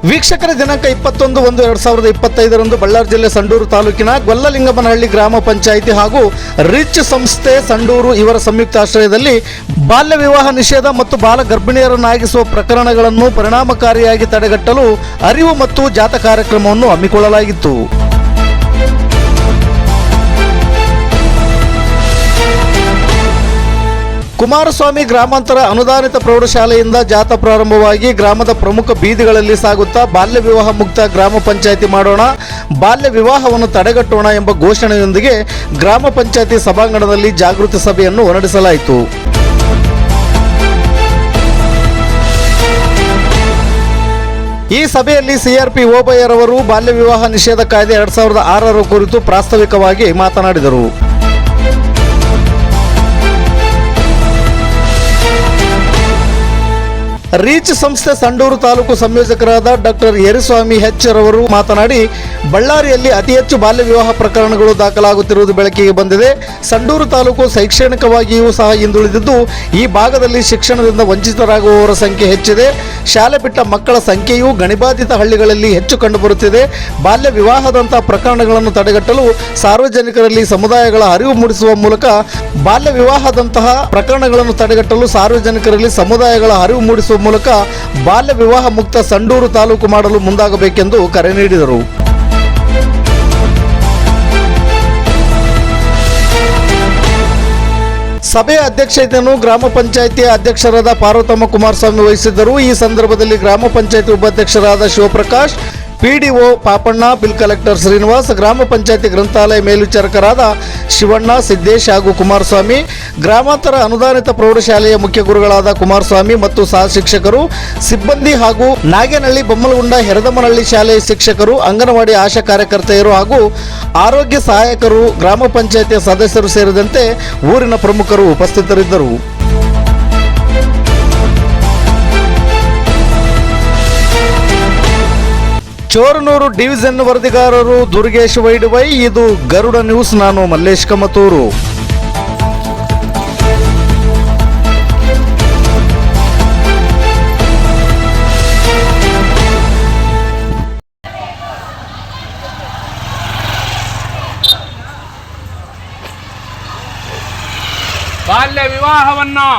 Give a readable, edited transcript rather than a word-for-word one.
ವೀಕ್ಷಕರ ದಿನಾಂಕ 21/1/2025 ಬಳ್ಳಾರಿ ಜಿಲ್ಲೆ ಸಂಡೂರು ತಾಲೂಕಿನ ಗೊಲ್ಲಲಿಂಗಮ್ಮನಹಳ್ಳಿ ಗ್ರಾಮ ಪಂಚಾಯಿತಿ ಹಾಗೂ ರಿಚ್ ಸಂಸ್ಥೆ ಸಂಡೂರು ಇವರ ಸಂಯುಕ್ತಾಶ್ರಯದಲ್ಲಿ ಬಾಲ್ಯ ವಿವಾಹ ನಿಷೇಧ ಮತ್ತು ಬಾಲ ಗರ್ಭಿಣಿಯರನ್ನಾಗಿಸುವ ಪ್ರಕರಣಗಳನ್ನು ಪರಿಣಾಮಕಾರಿಯಾಗಿ ತಡೆಗಟ್ಟಲು ಅರಿವು ಮತ್ತು ಜಾಥಾ ಕಾರ್ಯಕ್ರಮವನ್ನು ಹಮ್ಮಿಕೊಳ್ಳಲಾಗಿತ್ತು. ಕುಮಾರಸ್ವಾಮಿ ಗ್ರಾಮಾಂತರ ಅನುದಾನಿತ ಪ್ರೌಢಶಾಲೆಯಿಂದ ಜಾಥಾ ಪ್ರಾರಂಭವಾಗಿ ಗ್ರಾಮದ ಪ್ರಮುಖ ಬೀದಿಗಳಲ್ಲಿ ಸಾಗುತ್ತಾ ಬಾಲ್ಯ ವಿವಾಹ ಮುಕ್ತ ಗ್ರಾಮ ಪಂಚಾಯಿತಿ ಮಾಡೋಣ, ಬಾಲ್ಯ ವಿವಾಹವನ್ನು ತಡೆಗಟ್ಟೋಣ ಎಂಬ ಘೋಷಣೆಯೊಂದಿಗೆ ಗ್ರಾಮ ಪಂಚಾಯಿತಿ ಸಭಾಂಗಣದಲ್ಲಿ ಜಾಗೃತಿ ಸಭೆಯನ್ನು ನಡೆಸಲಾಯಿತು. ಈ ಸಭೆಯಲ್ಲಿ ಸಿಆರ್ಪಿ ಓಬಯ್ಯರವರು ಬಾಲ್ಯ ವಿವಾಹ ನಿಷೇಧ ಕಾಯ್ದೆ 2006 ಕುರಿತು ಪ್ರಾಸ್ತಾವಿಕವಾಗಿ ಮಾತನಾಡಿದರು. ರೀಚ್ ಸಂಸ್ಥೆ ಸಂಡೂರು ತಾಲೂಕು ಸಂಯೋಜಕರಾದ ಡಾಕ್ಟರ್ ಯರಿಸ್ವಾಮಿ ರವರು ಮಾತನಾಡಿ, ಬಳ್ಳಾರಿಯಲ್ಲಿ ಅತಿ ಹೆಚ್ಚು ಬಾಲ್ಯ ವಿವಾಹ ಪ್ರಕರಣಗಳು ದಾಖಲಾಗುತ್ತಿರುವುದು ಬೆಳಕಿಗೆ ಬಂದಿದೆ. ಸಂಡೂರು ತಾಲೂಕು ಶೈಕ್ಷಣಿಕವಾಗಿಯೂ ಸಹ ಹಿಂದುಳಿದಿದ್ದು, ಈ ಭಾಗದಲ್ಲಿ ಶಿಕ್ಷಣದಿಂದ ವಂಚಿತರಾಗುವವರ ಸಂಖ್ಯೆ ಹೆಚ್ಚಿದೆ. ಶಾಲೆ ಬಿಟ್ಟ ಮಕ್ಕಳ ಸಂಖ್ಯೆಯೂ ಗಣಿಬಾಧಿತ ಹಳ್ಳಿಗಳಲ್ಲಿ ಹೆಚ್ಚು ಕಂಡುಬರುತ್ತಿದೆ. ಬಾಲ್ಯ ವಿವಾಹದಂತಹ ಪ್ರಕರಣಗಳನ್ನು ತಡೆಗಟ್ಟಲು ಸಾರ್ವಜನಿಕರಲ್ಲಿ ಸಮುದಾಯಗಳ ಅರಿವು ಮೂಡಿಸುವ ಮೂಲಕ ಬಾಲ್ಯ ವಿವಾಹದಂತಹ ಪ್ರಕರಣಗಳನ್ನು ತಡೆಗಟ್ಟಲು ಸಾರ್ವಜನಿಕರಲ್ಲಿ ಸಮುದಾಯಗಳ ಅರಿವು ಮೂಡಿಸುವ ಮೂಲಕ ಬಾಲ್ಯ ವಿವಾಹ ಮುಕ್ತ ಸಂಡೂರು ತಾಲೂಕು ಮಾಡಲು ಮುಂದಾಗಬೇಕೆಂದು ಕರೆ ನೀಡಿದರು. ಸಭೆಯ ಅಧ್ಯಕ್ಷತೆಯನ್ನು ಗ್ರಾಮ ಪಂಚಾಯಿತಿಯ ಅಧ್ಯಕ್ಷರಾದ ಪಾರ್ವತಮ್ಮ ಕುಮಾರಸ್ವಾಮಿ ವಹಿಸಿದ್ದರು. ಈ ಸಂದರ್ಭದಲ್ಲಿ ಗ್ರಾಮ ಪಂಚಾಯಿತಿ ಉಪಾಧ್ಯಕ್ಷರಾದ Shivaprakash, PDO Papanna, bill collector Srinivas, ಗ್ರಾಮ ಪಂಚಾಯಿತಿ ಗ್ರಂಥಾಲಯ ಮೇಲ್ವಿಚಾರಕರಾದ ಶಿವಣ್ಣ, ಸಿದ್ದೇಶ್ ಹಾಗೂ ಕುಮಾರಸ್ವಾಮಿ, ಗ್ರಾಮಾಂತರ ಅನುದಾನಿತ ಪ್ರೌಢಶಾಲೆಯ ಮುಖ್ಯ ಗುರುಗಳಾದ ಕುಮಾರಸ್ವಾಮಿ ಮತ್ತು ಸಹ ಶಿಕ್ಷಕರು, ಸಿಬ್ಬಂದಿ ಹಾಗೂ ನಾಗೇನಹಳ್ಳಿ, ಬೊಮ್ಮಲಗುಂಡ, ಹೆರದಮನಹಳ್ಳಿ ಶಾಲೆಯ ಶಿಕ್ಷಕರು, ಅಂಗನವಾಡಿ ಆಶಾ ಕಾರ್ಯಕರ್ತೆಯರು ಹಾಗೂ ಆರೋಗ್ಯ ಸಹಾಯಕರು, ಗ್ರಾಮ ಪಂಚಾಯಿತಿಯ ಸದಸ್ಯರು ಸೇರಿದಂತೆ ಊರಿನ ಪ್ರಮುಖರು ಉಪಸ್ಥಿತರಿದ್ದರು. ಚೋರನೂರು ಡಿವಿಷನ್ ವರದಿಗಾರರು ದುರ್ಗೇಶ್ ವೈಡ್ವೈ. ಇದು ಗರುಡ ನ್ಯೂಸ್. ನಾನು ಮಲ್ಲೇಶ್ ಕಮತೂರು. ಬಾಲ್ಯ ವಿವಾಹವನ್ನು